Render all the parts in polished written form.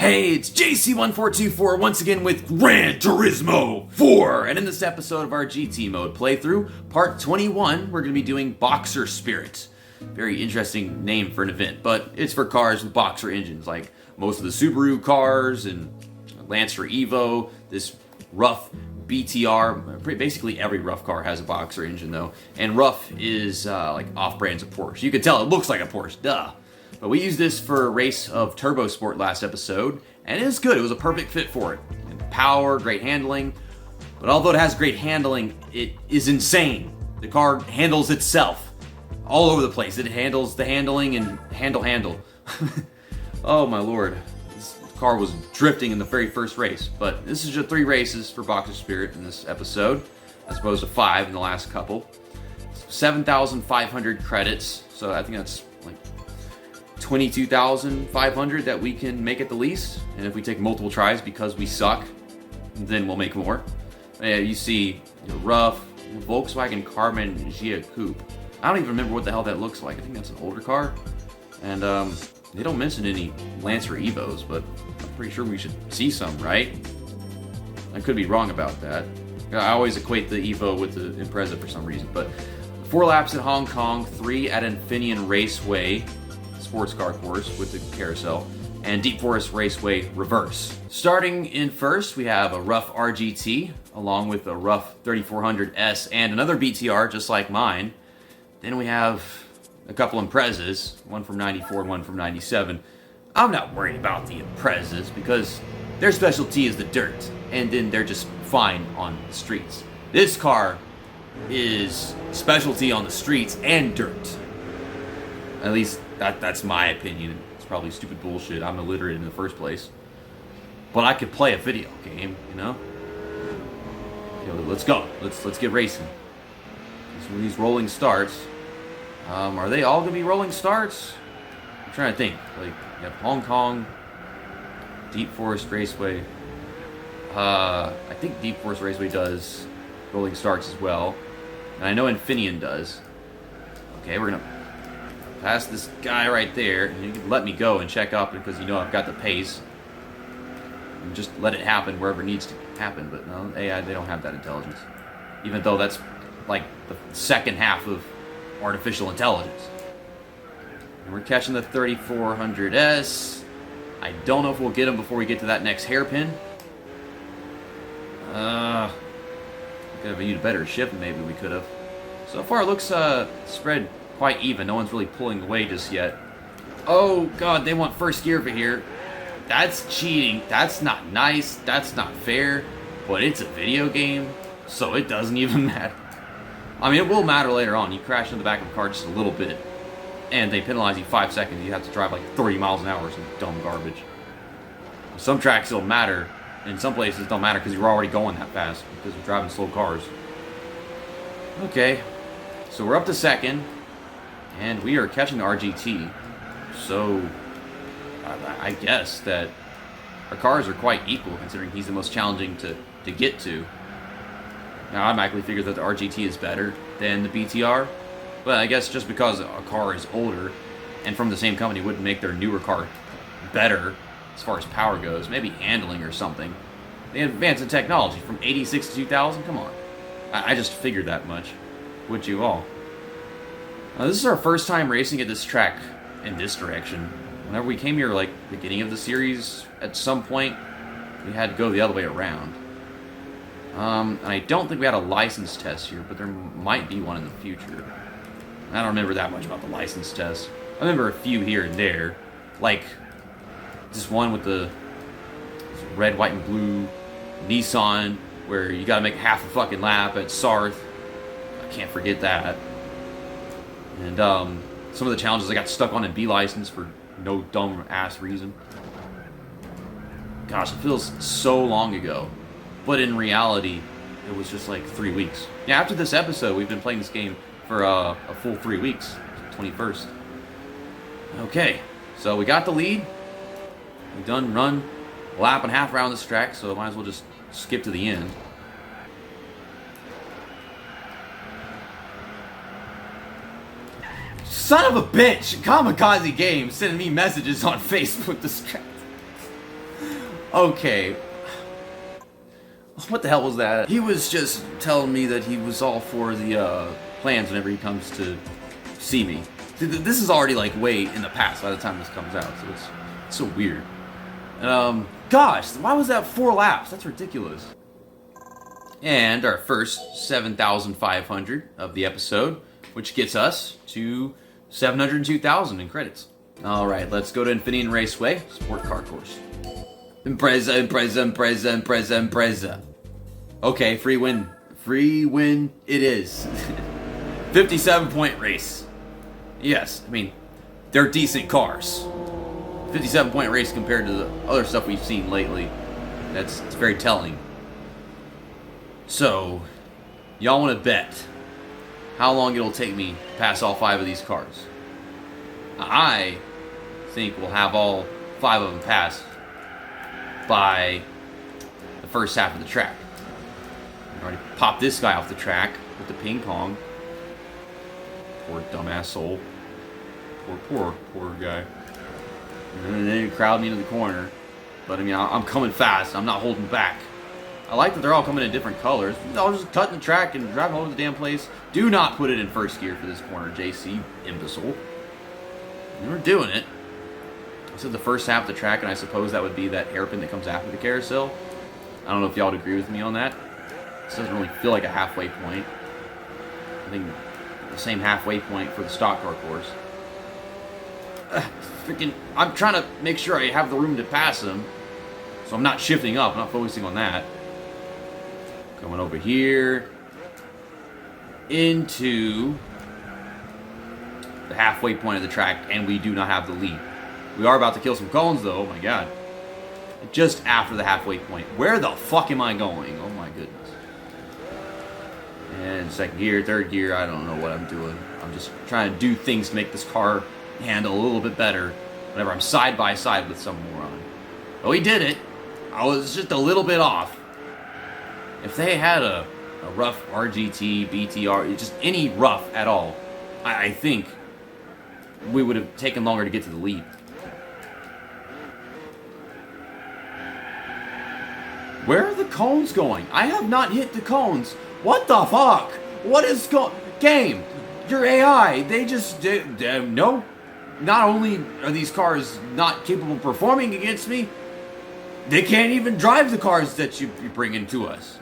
Hey, it's JC1424 once again with Gran Turismo 4, and in this episode of our GT mode playthrough, part 21, we're going to be doing Boxer Spirit. Very interesting name for an event, but it's for cars with boxer engines, like most of the Subaru cars and Lancer Evo, this RUF BTR, basically every RUF car has a boxer engine though, and RUF is like off-brands of Porsche. You can tell it looks like a Porsche, duh. But we used this for a race of Turbo Sport last episode, and it was good. It was a perfect fit for it. And power, great handling. But although it has great handling, it is insane. The car handles itself all over the place. It handles the handling and handle. Oh my lord. This car was drifting in the very first race. But this is just 3 races for Boxer Spirit in this episode, as opposed to 5 in the last couple. 7,500 credits, so I think that's like 22,500 that we can make at the least, and if we take multiple tries because we suck, then we'll make more. You see, RUF, Volkswagen Carbon Gia Coupe. I don't even remember what the hell that looks like. I think that's an older car, and they don't mention any Lancer Evos, but I'm pretty sure we should see some, right? I could be wrong about that. I always equate the Evo with the Impreza for some reason, but 4 laps at Hong Kong, 3 at Infineon Raceway, sports car course with the carousel, and Deep Forest Raceway reverse. Starting in first, we have a RUF RGT, along with a RUF 3400S and another BTR just like mine. Then we have a couple Imprezas, one from 94 and one from 97. I'm not worried about the Imprezas because their specialty is the dirt, and then they're just fine on the streets. This car is specialty on the streets and dirt. At least that's my opinion. It's probably stupid bullshit. I'm illiterate in the first place. But I could play a video game, you know? Let's go. Let's get racing. These rolling starts. Are they all gonna be rolling starts? I'm trying to think. Like, you have Hong Kong, Deep Forest Raceway. I think Deep Forest Raceway does rolling starts as well. And I know Infineon does. Okay, we're gonna pass this guy right there, and you can let me go and check up because you know I've got the pace. And just let it happen wherever it needs to happen, but no, AI, they don't have that intelligence. Even though that's like the second half of artificial intelligence. And we're catching the 3400S. I don't know if we'll get him before we get to that next hairpin. Could have used a better shift, maybe we could have. So far it looks spread quite even. No one's really pulling away just yet. Oh god, they want first gear over here. That's cheating. That's not nice. That's not fair. But it's a video game, so it doesn't even matter. I mean, it will matter later on. You crash into the back of a car just a little bit, and they penalize you 5 seconds. You have to drive like 30 miles an hour, some dumb garbage. Some tracks it'll matter, and some places don't matter because you're already going that fast because you're driving slow cars. Okay, so we're up to second, and we are catching the RGT. So I guess that our cars are quite equal considering he's the most challenging to get to. Now, I automatically figure that the RGT is better than the BTR, but I guess just because a car is older and from the same company wouldn't make their newer car better as far as power goes. Maybe handling or something. They advanced in technology from 86 to 2000, come on. I just figured that much. Would you all? This is our first time racing at this track in this direction. Whenever we came here, like, beginning of the series, at some point, we had to go the other way around. I don't think we had a license test here, but there might be one in the future. I don't remember that much about the license test. I remember a few here and there. Like, this one with the red, white, and blue Nissan, where you gotta make half a fucking lap at Sarth. I can't forget that. And, some of the challenges I got stuck on in B license for no dumb ass reason. Gosh, it feels so long ago. But in reality, it was just like 3 weeks. Yeah, after this episode, we've been playing this game for a full 3 weeks. 21st. Okay, so we got the lead. We done run a lap and a half around this track, so might as well just skip to the end. Son of a bitch! Kamikaze Games sending me messages on Facebook distracted. Okay. What the hell was that? He was just telling me that he was all for the plans whenever he comes to see me. This is already like way in the past by the time this comes out, so it's so weird. Gosh, why was that 4 laps? That's ridiculous. And our first 7,500 of the episode, which gets us to 702,000 in credits. All right, let's go to Infinity Raceway, sport car course. Impreza, Impreza, Impreza, Impreza, Impreza. Okay, free win. Free win it is. 57-point race. Yes, I mean, they're decent cars. 57-point race compared to the other stuff we've seen lately. It's very telling. So, y'all want to bet how long it'll take me to pass all 5 of these cars? I think we'll have all 5 of them passed by the first half of the track. I already popped this guy off the track with the ping pong. Poor dumbass soul. Poor guy. And then he crowded me into the corner. But I mean, I'm coming fast. I'm not holding back. I like that they're all coming in different colors. I'll just cut the track and drive all over the damn place. Do not put it in first gear for this corner, JC, imbecile. We're doing it. This is the first half of the track, and I suppose that would be that hairpin that comes after the carousel. I don't know if y'all would agree with me on that. This doesn't really feel like a halfway point. I think the same halfway point for the stock car course. Freaking, I'm trying to make sure I have the room to pass him, so I'm not shifting up. I'm not focusing on that. Going over here into the halfway point of the track, and we do not have the lead. We are about to kill some cones, though. Oh my god. Just after the halfway point. Where the fuck am I going? Oh my goodness. And second gear, third gear, I don't know what I'm doing. I'm just trying to do things to make this car handle a little bit better whenever I'm side by side with some moron. Oh, he did it. I was just a little bit off. If they had a rough RGT, BTR, just any rough at all, I think we would have taken longer to get to the lead. Where are the cones going? I have not hit the cones. What the fuck? What is going... Game, your AI, they just... no. Not only are these cars not capable of performing against me, they can't even drive the cars that you bring into us.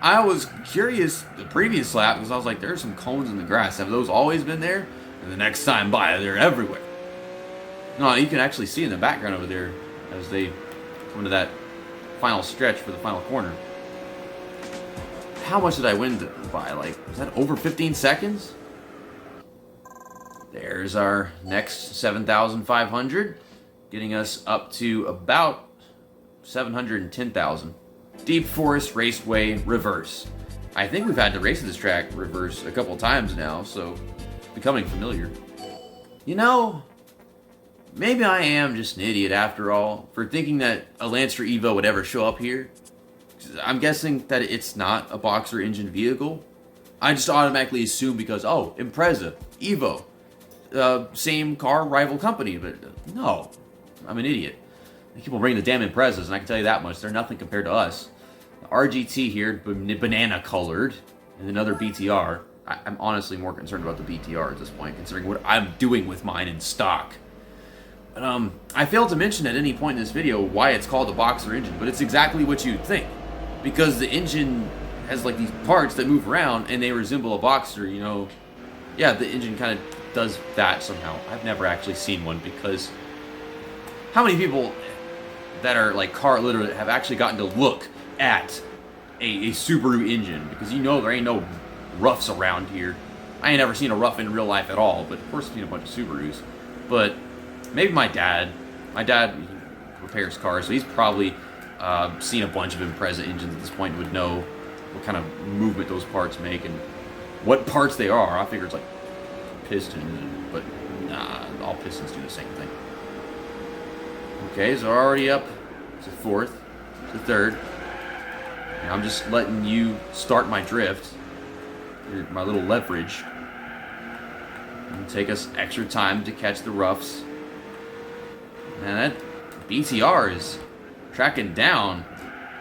I was curious the previous lap because I was like, there's some cones in the grass. Have those always been there? And the next time by, they're everywhere. No, you can actually see in the background over there as they come to that final stretch for the final corner. How much did I win by? Like, was that over 15 seconds? There's our next 7,500, getting us up to about 710,000. Deep Forest Raceway Reverse. I think we've had to race this track reverse a couple times now, so it's becoming familiar. You know, maybe I am just an idiot after all for thinking that a Lancer Evo would ever show up here. I'm guessing that it's not a boxer engine vehicle. I just automatically assume because, oh, Impreza, Evo, same car, rival company, but no, I'm an idiot. People bring the damn Imprezas, and I can tell you that much, they're nothing compared to us. The RGT here, banana colored, and another BTR. I'm honestly more concerned about the BTR at this point, considering what I'm doing with mine in stock. But, I failed to mention at any point in this video why it's called a boxer engine, but it's exactly what you'd think. Because the engine has like these parts that move around, and they resemble a boxer, you know. Yeah, the engine kind of does that somehow. I've never actually seen one because how many people that are like car literate have actually gotten to look at a Subaru engine? Because you know there ain't no RUFs around here. I ain't ever seen a RUF in real life at all, but of course I've seen a bunch of Subarus. But maybe my dad repairs cars, so he's probably seen a bunch of Impreza engines at this point and would know what kind of movement those parts make and what parts they are. I figure it's like pistons, but nah, all pistons do the same thing. Okay, so we're already up to fourth, to third. And I'm just letting you start my drift, my little leverage. It'll take us extra time to catch the RUFs. Man, that BTR is tracking down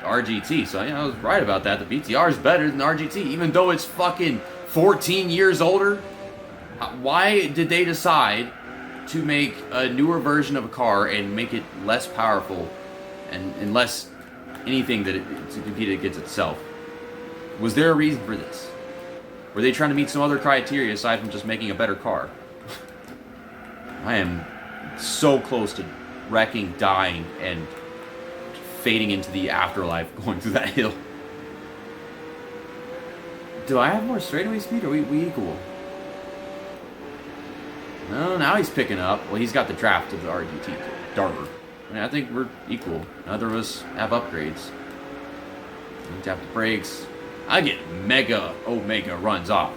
the RGT. So, I was right about that. The BTR is better than the RGT, even though it's fucking 14 years older. Why did they decide to make a newer version of a car and make it less powerful and less anything that to compete against itself? Was there a reason for this? Were they trying to meet some other criteria aside from just making a better car? I am so close to wrecking, dying, and fading into the afterlife going through that hill. Do I have more straightaway speed, or are we equal? No, now he's picking up. Well, he's got the draft of the RGT. Darker. I think we're equal. Neither of us have upgrades. Tap the brakes. I get mega omega runs off.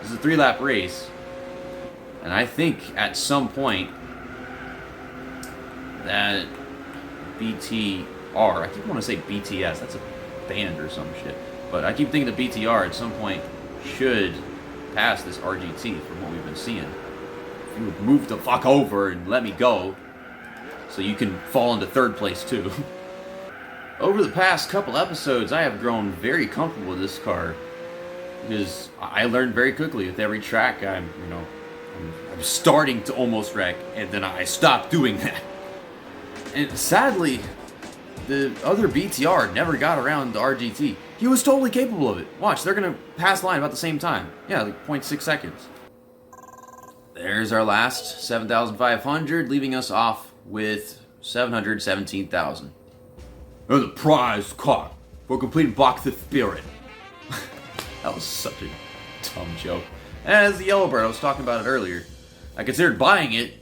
This is a 3-lap race. And I think at some point that BTR, I keep wanting to say BTS, that's a band or some shit. But I keep thinking the BTR at some point should pass this RGT from what we've been seeing. If you would move the fuck over and let me go, so you can fall into third place too. Over the past couple episodes, I have grown very comfortable with this car because I learned very quickly with every track. I'm starting to almost wreck, and then I stopped doing that. And sadly, the other BTR never got around the RGT. He was totally capable of it. Watch, they're gonna pass line about the same time. Yeah, like 0.6 seconds. There's our last 7,500, leaving us off with 717,000. And the prize car for completing Block the Spirit. That was such a dumb joke. And as the Yellowbird, I was talking about it earlier. I considered buying it,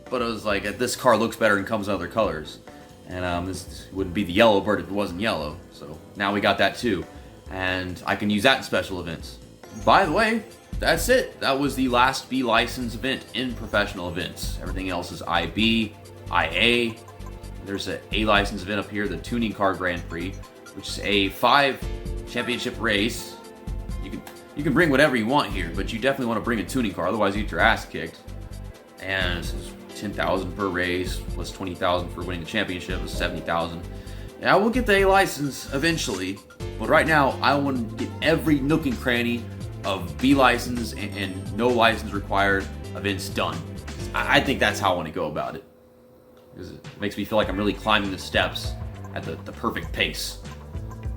but I was like, this car looks better and comes in other colors. And this wouldn't be the Yellowbird if it wasn't yellow. So now we got that too. And I can use that in special events. By the way, that's it. That was the last B license event in professional events. Everything else is IB, IA. There's an A license event up here, the Tuning Car Grand Prix, which is a 5 championship race. You can bring whatever you want here, but you definitely want to bring a tuning car, otherwise you get your ass kicked. And it's 10,000 per race, plus 20,000 for winning the championship, is 70,000. Yeah, I will get the A license eventually, but right now I want to get every nook and cranny of B license and no license required events done. I think that's how I want to go about it. Because it makes me feel like I'm really climbing the steps at the perfect pace.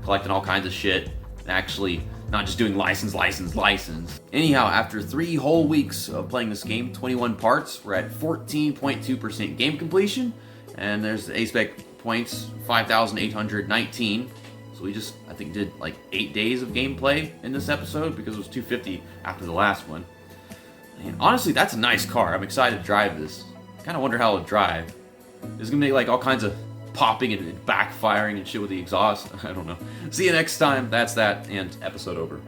Collecting all kinds of shit, and actually not just doing license. Anyhow, after 3 whole weeks of playing this game, 21 parts, we're at 14.2% game completion, and there's the A-Spec points, 5,819. So we just, I think, did like 8 days of gameplay in this episode, because it was 250 after the last one. And honestly, that's a nice car. I'm excited to drive this. I kind of wonder how it'll drive. There's gonna be like all kinds of popping and backfiring and shit with the exhaust. I don't know. See you next time. That's that, and episode over.